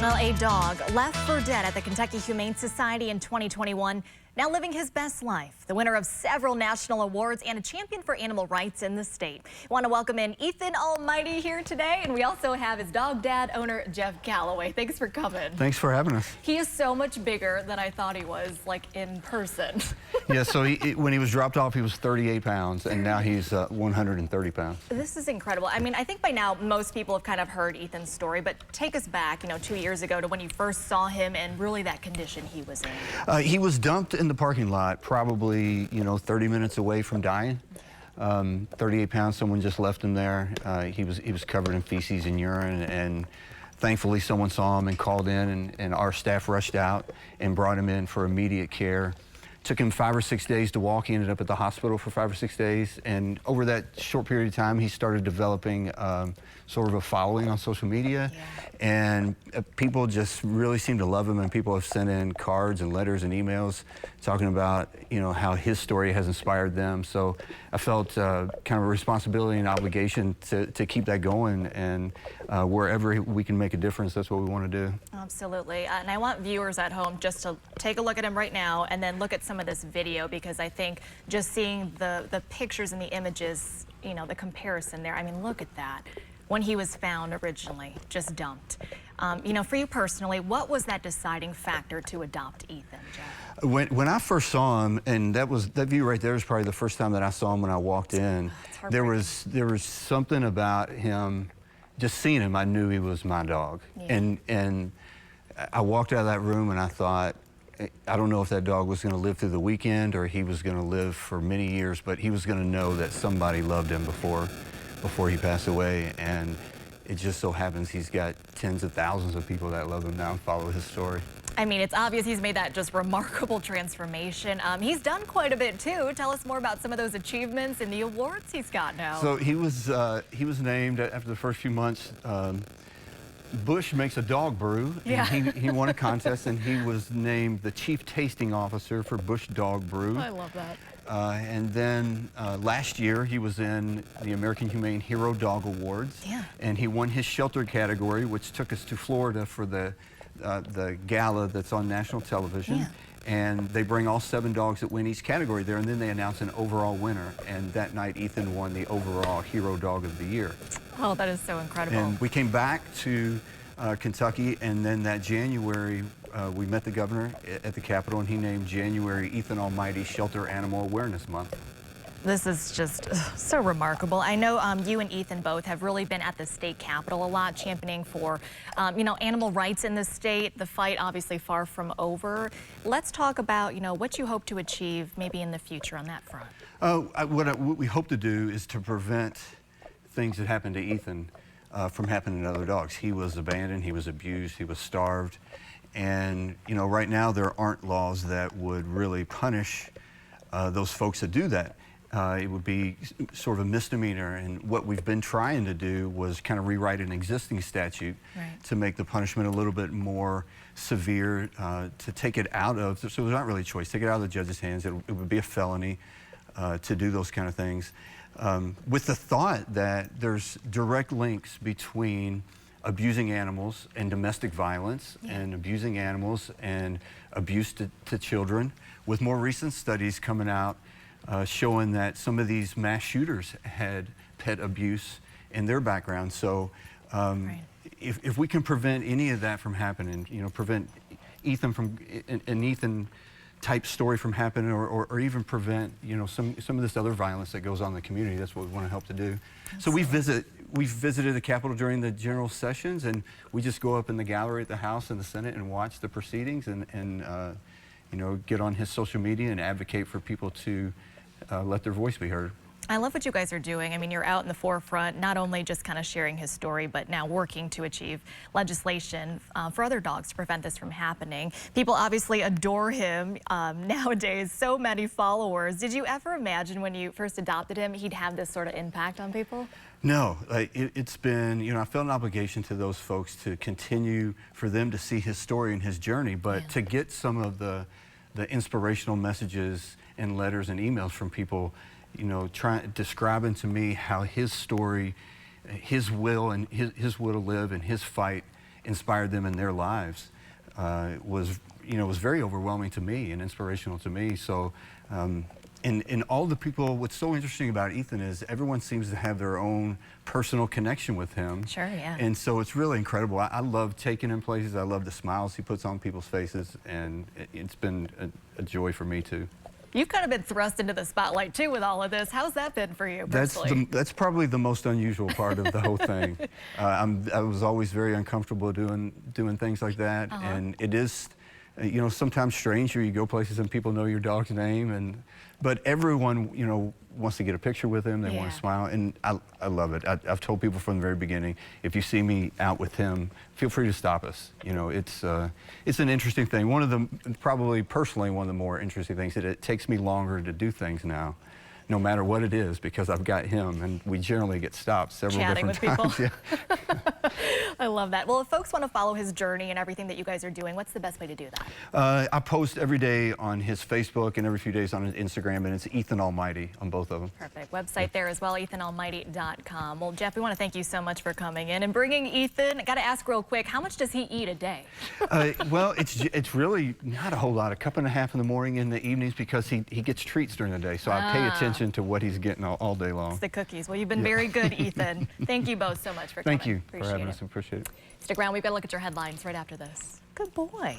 Well, a dog left for dead at the Kentucky Humane Society in 2021, now living his best life. The winner of several national awards and a champion for animal rights in the state. I want to welcome in Ethan Almighty here today, and we also have his dog dad, owner Jeff Calloway. Thanks for coming. Thanks for having us. He is so much bigger than I thought he was, like in person. Yeah, so when he was dropped off, he was 38 pounds, and now he's 130 pounds. This is incredible. I mean, I think by now most people have kind of heard Ethan's story, but take us back, 2 years ago to when you first saw him and really that condition he was in. He was dumped in the parking lot, probably, 30 minutes away from dying. 38 pounds, someone just left him there. He was covered in feces and urine, and thankfully someone saw him and called in, and our staff rushed out and brought him in for immediate care. Took him 5 or 6 days to walk. He ended up at the hospital for 5 or 6 days. And over that short period of time, he started developing sort of a following on social media. Yeah. And people just really seem to love him. And people have sent in cards and letters and emails talking about, how his story has inspired them. So I felt kind of a responsibility and obligation to keep that going. And wherever we can make a difference, that's what we want to do. Absolutely. And I want viewers at home just to take a look at him right now and then look at some of this video, because I think just seeing the pictures and the images, the comparison there, I mean, look at that. When he was found originally, just dumped. For you personally, what was that deciding factor to adopt Ethan, Jeff? When I first saw him, and that view right there is probably the first time that I saw him when I walked in, there was something about him, just seeing him, I knew he was my dog. Yeah. And I walked out of that room and I thought, I don't know if that dog was going to live through the weekend or he was going to live for many years, but he was going to know that somebody loved him before he passed away. And it just so happens he's got tens of thousands of people that love him now and follow his story. I mean, it's obvious he's made that just remarkable transformation. He's done quite a bit too. Tell us more about some of those achievements and the awards he's got now. So he was named after the first few months. Bush makes a dog brew. Yeah. And he won a contest, and he was named the chief tasting officer for Bush Dog Brew. I love that. And then last year he was in the American Humane Hero Dog Awards. Yeah. And he won his shelter category, which took us to Florida for the gala that's on national television. Yeah. And they bring all 7 dogs that win each category there, and then they announce an overall winner. And that night, Ethan won the overall Hero Dog of the Year. Oh, that is so incredible. And we came back to Kentucky, and then that January, we met the governor at the Capitol, and he named January Ethan Almighty Shelter Animal Awareness Month. This is just so remarkable. I know you and Ethan both have really been at the state capitol a lot, championing for, animal rights in the state. The fight obviously far from over. Let's talk about, what you hope to achieve maybe in the future on that front. What we hope to do is to prevent things that happened to Ethan from happening to other dogs. He was abandoned, he was abused, he was starved. And, right now there aren't laws that would really punish those folks that do that. It would be sort of a misdemeanor, and what we've been trying to do was kind of rewrite an existing statute to make the punishment a little bit more severe, to take it out of, so there's not really a choice, take it out of the judge's hands. It would be a felony to do those kind of things, with the thought that there's direct links between abusing animals and domestic violence, and abusing animals and abuse to children, with more recent studies coming out showing that some of these mass shooters had pet abuse in their background. So if we can prevent any of that from happening, prevent Ethan from an Ethan type story from happening, or even prevent some of this other violence that goes on in the community, that's what we want to help to do. So we've visited the Capitol during the general sessions, and we just go up in the gallery at the House and the Senate and watch the proceedings, and get on his social media and advocate for people to let their voice be heard. I love what you guys are doing. I mean, you're out in the forefront, not only just kind of sharing his story, but now working to achieve legislation for other dogs to prevent this from happening. People obviously adore him nowadays, so many followers. Did you ever imagine when you first adopted him, he'd have this sort of impact on people? No, it's been, I felt an obligation to those folks to continue for them to see his story and his journey, but to get some of the inspirational messages and letters and emails from people, describing to me how his story, his will to live and his fight inspired them in their lives was very overwhelming to me and inspirational to me. So. And all the people, what's so interesting about Ethan is everyone seems to have their own personal connection with him. Sure, yeah. And so it's really incredible. I love taking him places. I love the smiles he puts on people's faces, and it's been a joy for me too. You've kind of been thrust into the spotlight too with all of this. How's that been for you personally? That's probably the most unusual part of the whole thing. I was always very uncomfortable doing things like that, and it is, sometimes strange. You go places and people know your dog's name, but everyone, wants to get a picture with him. They want to smile, and I love it. I've told people from the very beginning, if you see me out with him, feel free to stop us. It's an interesting thing. Probably personally, one of the more interesting things that it takes me longer to do things now, no matter what it is, because I've got him, and we generally get stopped several different times. Yeah. I love that. Well, if folks want to follow his journey and everything that you guys are doing, what's the best way to do that? I post every day on his Facebook and every few days on his Instagram, and it's Ethan Almighty on both of them. Perfect. Website there as well, ethanalmighty.com. Well, Jeff, we want to thank you so much for coming in and bringing Ethan. Got to ask real quick, how much does he eat a day? Well, it's really not a whole lot. A cup and a half in the morning and the evenings, because he gets treats during the day, so I pay attention to what he's getting all day long. It's the cookies. Well, you've been very good, Ethan. Thank you both so much for coming. Thank you Appreciate for having it. us. Appreciate it. Stick around. We've got to look at your headlines right after this. Good boy.